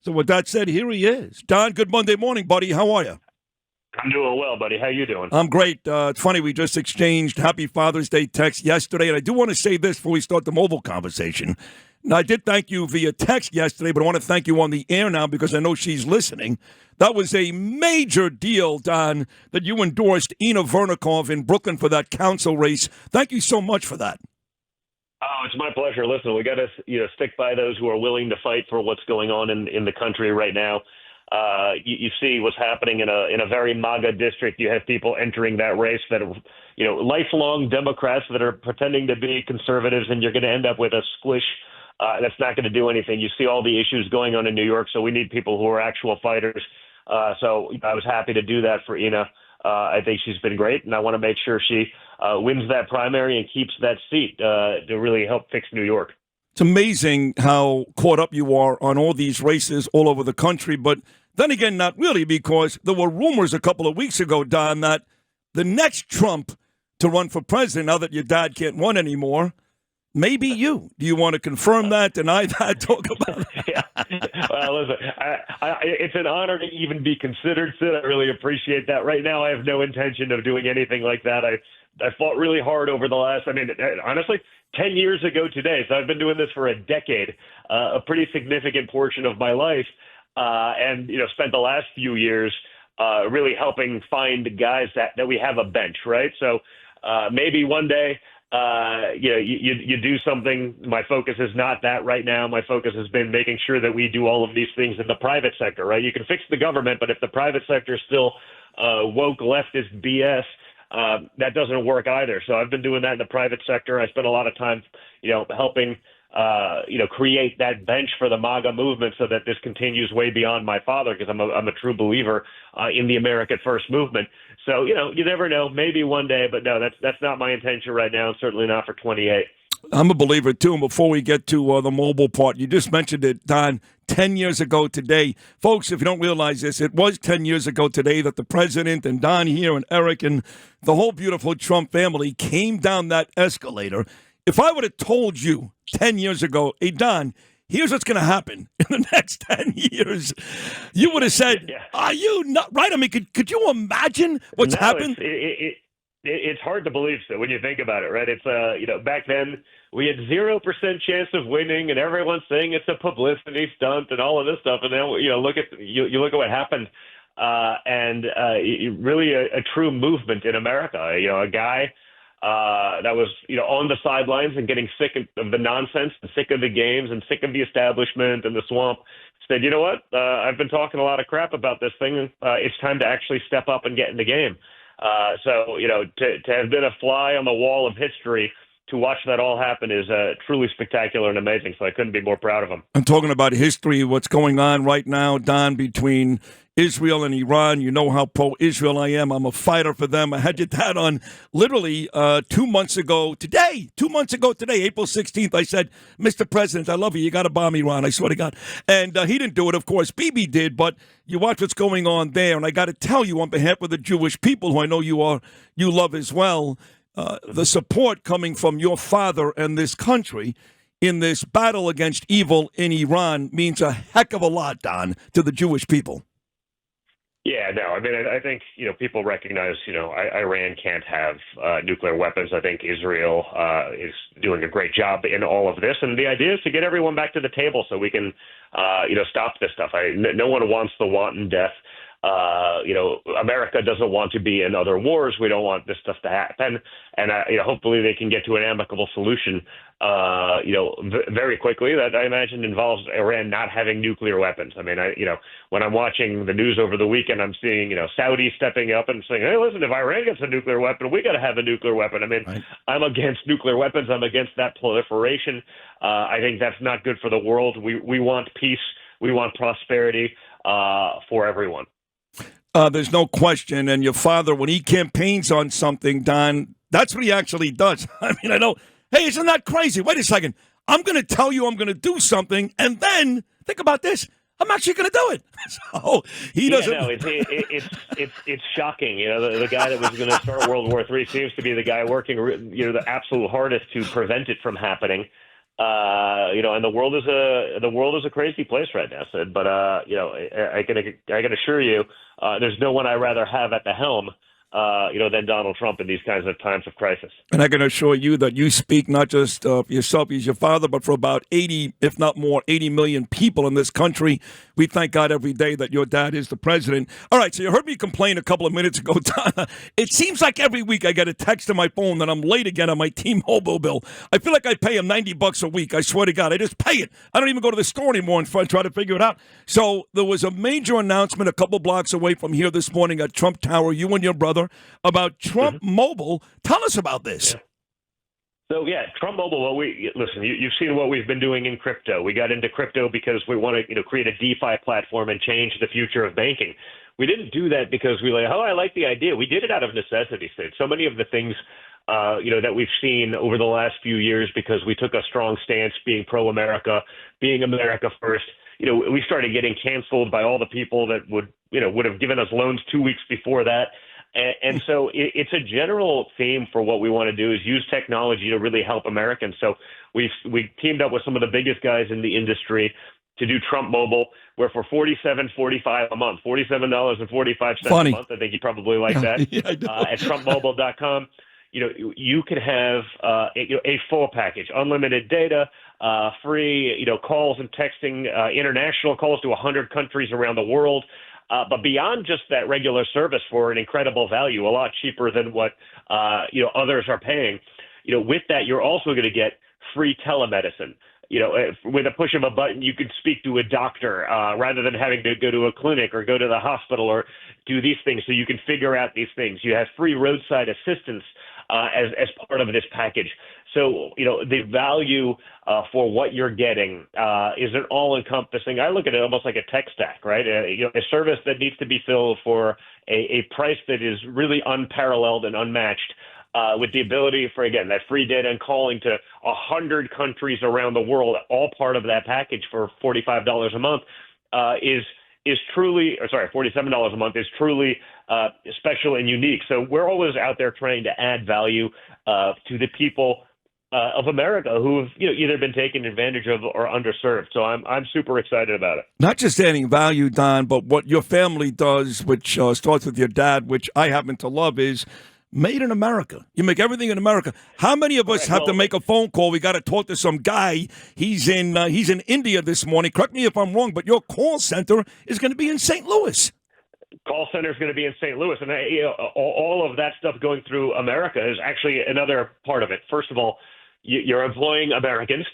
So with that said, here he is. Don, good Monday morning, buddy. How are you? I'm doing well, buddy. How you doing? I'm great. It's funny, we just exchanged Happy Father's Day text yesterday, and I do want to say this before we start the mobile conversation. Now, I did thank you via text yesterday, but I want to thank you on the air now because I know she's listening. That was a major deal, Don, that you endorsed Ina Vernikov in Brooklyn for that council race. Thank you so much for that. Oh, it's my pleasure. Listen, we got to stick by those who are willing to fight for what's going on in the country right now. You see what's happening in a very MAGA district. You have people entering that race that are, lifelong Democrats that are pretending to be conservatives, and you're going to end up with a squish that's not going to do anything. You see all the issues going on in New York, so we need people who are actual fighters. So I was happy to do that for Ina. I think she's been great, and I want to make sure she wins that primary and keeps that seat to really help fix New York. It's amazing how caught up you are on all these races all over the country, but then again, not really, because there were rumors a couple of weeks ago, Don, that the next Trump to run for president, now that your dad can't run anymore, may be you. Do you want to confirm that, deny that, talk about it? Yeah. Well, listen, it's an honor to even be considered, Sid. I really appreciate that. Right now, I have no intention of doing anything like that. I fought really hard over the last, honestly, 10 years ago today. So I've been doing this for a decade, a pretty significant portion of my life, and spent the last few years really helping find guys that we have a bench, right? So maybe one day, you do something. My focus is not that right now. My focus has been making sure that we do all of these things in the private sector, right? You can fix the government, but if the private sector is still woke leftist BS, that doesn't work either. So I've been doing that in the private sector. I spent a lot of time, helping, create that bench for the MAGA movement so that this continues way beyond my father, because I'm a true believer in the American First movement. So, you never know, maybe one day, but no, that's not my intention right now, and certainly not for 28. I'm a believer, too. And before we get to the mobile part, you just mentioned it, Don, 10 years ago today. Folks, if you don't realize this, it was 10 years ago today that the president and Don here and Eric and the whole beautiful Trump family came down that escalator. If I would have told you 10 years ago, hey, Don, here's what's going to happen in the next 10 years, you would have said, yeah. Are you not right? I mean, could you imagine what's happened? It's hard to believe, so when you think about it, right? It's back then we had 0% chance of winning, and everyone's saying it's a publicity stunt and all of this stuff. And then look at what happened, and really a true movement in America. A guy that was on the sidelines and getting sick of the nonsense, and sick of the games, and sick of the establishment and the swamp. Said, you know what? I've been talking a lot of crap about this thing. It's time to actually step up and get in the game. So, to have been a fly on the wall of history, to watch that all happen is truly spectacular and amazing. So I couldn't be more proud of him. I'm talking about history, what's going on right now, Don, between Israel and Iran. You know how pro-Israel I am. I'm a fighter for them. I had your dad on literally 2 months ago today, April 16th. I said, Mr. President, I love you. You got to bomb Iran. I swear to God. And he didn't do it. Of course, Bibi did. But you watch what's going on there. And I got to tell you, on behalf of the Jewish people, who I know you love as well, the support coming from your father and this country in this battle against evil in Iran means a heck of a lot, Don, to the Jewish people. Yeah, no, I think, people recognize, Iran can't have nuclear weapons. I think Israel is doing a great job in all of this. And the idea is to get everyone back to the table so we can, stop this stuff. No one wants the wanton death. America doesn't want to be in other wars. We don't want this stuff to happen. And, hopefully they can get to an amicable solution, very quickly. That I imagine involves Iran not having nuclear weapons. When I'm watching the news over the weekend, I'm seeing, Saudi stepping up and saying, hey, listen, if Iran gets a nuclear weapon, we got to have a nuclear weapon. Right. I'm against nuclear weapons. I'm against that proliferation. I think that's not good for the world. We want peace. We want prosperity for everyone. There's no question. And your father, when he campaigns on something, Don, that's what he actually does. I know, hey, isn't that crazy? Wait a second. I'm going to tell you I'm going to do something, and then, think about this, I'm actually going to do it. So he doesn't. No, it's shocking. The guy that was going to start World War III seems to be the guy working, the absolute hardest to prevent it from happening. And the world is a crazy place right now, Sid. But I can assure you, there's no one I'd rather have at the helm, than Donald Trump in these kinds of times of crisis. And I can assure you that you speak not just for yourself as your father, but for about 80, if not more, 80 million people in this country. We thank God every day that your dad is the president. All right, so you heard me complain a couple of minutes ago, Donna. It seems like every week I get a text on my phone that I'm late again on my T-Mobile bill. I feel like I pay him $90 a week. I swear to God, I just pay it. I don't even go to the store anymore and try to figure it out. So there was a major announcement a couple blocks away from here this morning at Trump Tower, you and your brother, about Trump Mobile. Tell us about this. Yeah. So, Trump Mobile, well, you've seen what we've been doing in crypto. We got into crypto because we want to, create a DeFi platform and change the future of banking. We didn't do that because I like the idea. We did it out of necessity, Sid. So many of the things, that we've seen over the last few years because we took a strong stance being pro-America, being America first. We started getting canceled by all the people that would have given us loans 2 weeks before that. And so it's a general theme for what we want to do is use technology to really help Americans. So we teamed up with some of the biggest guys in the industry to do Trump Mobile, where for $47.45 a month, $47.45 a month, I think you probably like that, at TrumpMobile.com, you can have a full package, unlimited data, free calls and texting, international calls to 100 countries around the world. But beyond just that regular service for an incredible value, a lot cheaper than what others are paying. With that, you're also going to get free telemedicine. With a push of a button, you can speak to a doctor rather than having to go to a clinic or go to the hospital or do these things. So you can figure out these things. You have free roadside assistance as part of this package. So, the value for what you're getting is an all-encompassing. I look at it almost like a tech stack, right? A service that needs to be filled for a price that is really unparalleled and unmatched, with the ability for, again, that free data and calling to 100 countries around the world, all part of that package for $45 a month, is truly, or sorry, $47 a month is truly special and unique. So we're always out there trying to add value to the people of America who have either been taken advantage of or underserved. So I'm super excited about it. Not just adding value, Don, but what your family does, which starts with your dad, which I happen to love, is made in America. You make everything in America. How many of us have to make a phone call? We got to talk to some guy. He's in India this morning. Correct me if I'm wrong, but your call center is going to be in St. Louis. Call center is going to be in St. Louis, and all of that stuff going through America is actually another part of it. First of all, you're employing Americans.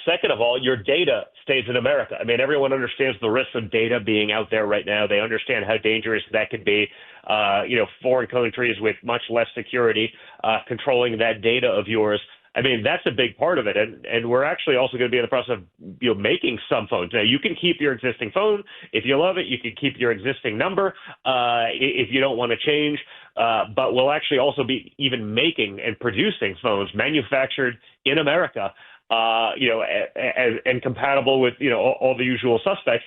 Second of all, your data stays in America. I mean, everyone understands the risks of data being out there right now. They understand how dangerous that could be. Foreign countries with much less security controlling that data of yours. I mean, that's a big part of it. And we're actually also going to be in the process of making some phones. Now, you can keep your existing phone. If you love it, you can keep your existing number if you don't want to change. But we'll actually also be even making and producing phones manufactured in America, and compatible with, all the usual suspects,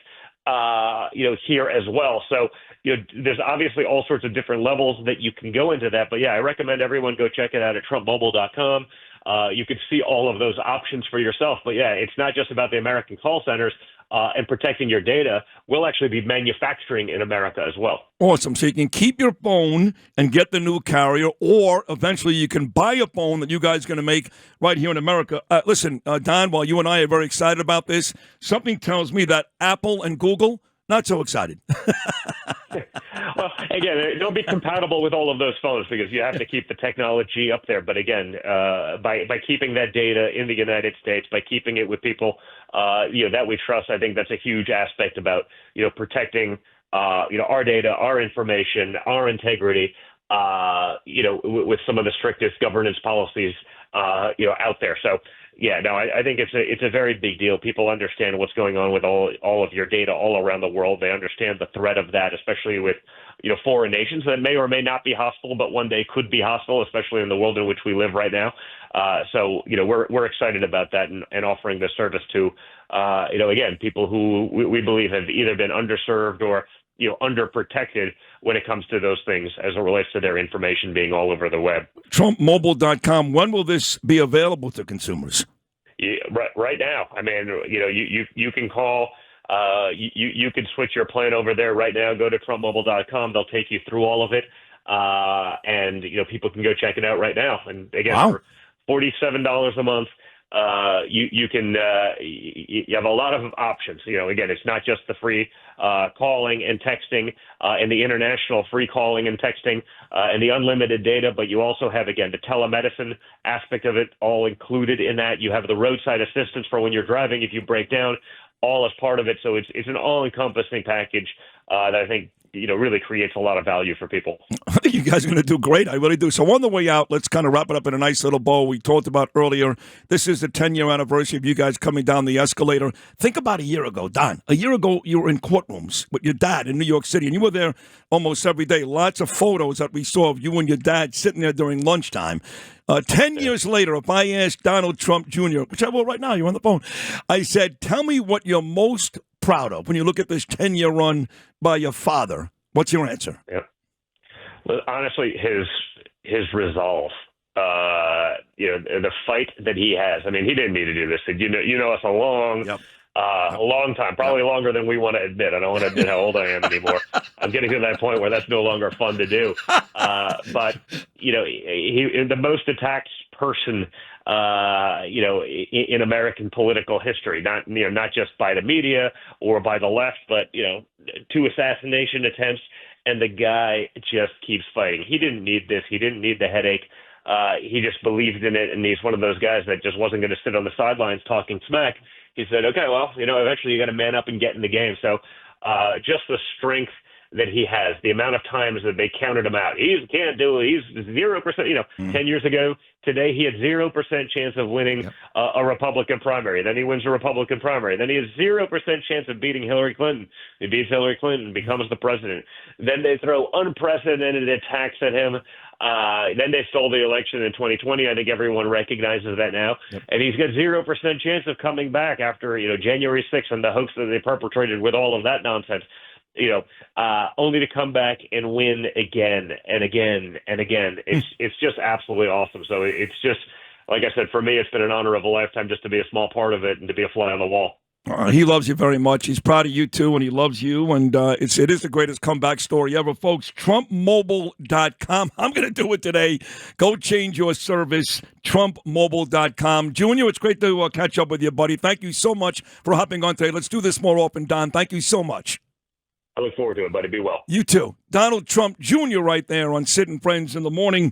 here as well. So, there's obviously all sorts of different levels that you can go into that. But yeah, I recommend everyone go check it out at TrumpMobile.com. You can see all of those options for yourself. But yeah, it's not just about the American call centers and protecting your data. We'll actually be manufacturing in America as well. Awesome. So you can keep your phone and get the new carrier, or eventually you can buy a phone that you guys are going to make right here in America. Listen, Don, while you and I are very excited about this, something tells me that Apple and Google, not so excited. Well, again, they'll be compatible with all of those phones because you have to keep the technology up there. But again, by keeping that data in the United States, by keeping it with people, that we trust, I think that's a huge aspect about, protecting, our data, our information, our integrity, with some of the strictest governance policies, out there. So, yeah, no, I think it's a very big deal. People understand what's going on with all of your data all around the world. They understand the threat of that, especially with, foreign nations that may or may not be hostile, but one day could be hostile, especially in the world in which we live right now. So, we're excited about that and offering this service to, again, people who we believe have either been underserved or, underprotected when it comes to those things as it relates to their information being all over the web. TrumpMobile.com. When will this be available to consumers? right now. I mean, you can call. You can switch your plan over there right now. Go to TrumpMobile.com. They'll take you through all of it, and people can go check it out right now. And again, Wow. for $47 a month, you have a lot of options. Again, it's not just the free calling and texting and the international free calling and texting and the unlimited data, but you also have, again, the telemedicine aspect of it all included in that. You have the roadside assistance for when you're driving if you break down, all as part of it. So it's an all-encompassing package that I think really creates a lot of value for people. I think you guys are going to do great. I really do. So on the way out, let's kind of wrap it up in a nice little bow. We talked about earlier, this is the 10-year anniversary of you guys coming down the escalator. Think about a year ago, Don. A year ago, you were in courtrooms with your dad in New York City, and you were there almost every day. Lots of photos that we saw of you and your dad sitting there during lunchtime. 10 years later, if I asked Donald Trump Jr., which I will right now, you're on the phone, I said, tell me what you're most proud of when you look at this 10-year run by your father. What's your answer? Yeah. Well, honestly, his resolve, the fight that he has. I mean, he didn't need to do this. You know us a long time, probably longer than we want to admit. I don't want to admit how old I am anymore. I'm getting to that point where that's no longer fun to do. But he the most attacked person in American political history, not just by the media or by the left, but 2 assassination attempts, and the guy just keeps fighting. He didn't need this. He didn't need the headache. He just believed in it, and he's one of those guys that just wasn't going to sit on the sidelines talking smack. He said, okay, well, eventually you got to man up and get in the game. So just the strength that he has, the amount of times that they counted him out. He can't do it. He's 0%. 10 years ago, today he had 0% chance of winning a Republican primary. Then he wins a Republican primary. Then he has 0% chance of beating Hillary Clinton. He beats Hillary Clinton, becomes the president. Then they throw unprecedented attacks at him. Then they stole the election in 2020. I think everyone recognizes that now. Yep. And he's got 0% chance of coming back after, January 6th and the hoax that they perpetrated with all of that nonsense. Only to come back and win again and again and again. It's just absolutely awesome. So it's just, like I said, for me, it's been an honor of a lifetime just to be a small part of it and to be a fly on the wall. He loves you very much. He's proud of you, too, and he loves you. And it is the greatest comeback story ever, folks. TrumpMobile.com. I'm going to do it today. Go change your service. TrumpMobile.com. Junior, it's great to catch up with you, buddy. Thank you so much for hopping on today. Let's do this more often, Don. Thank you so much. I look forward to it, buddy. Be well. You too. Donald Trump Jr. right there on Sid and Friends in the Morning.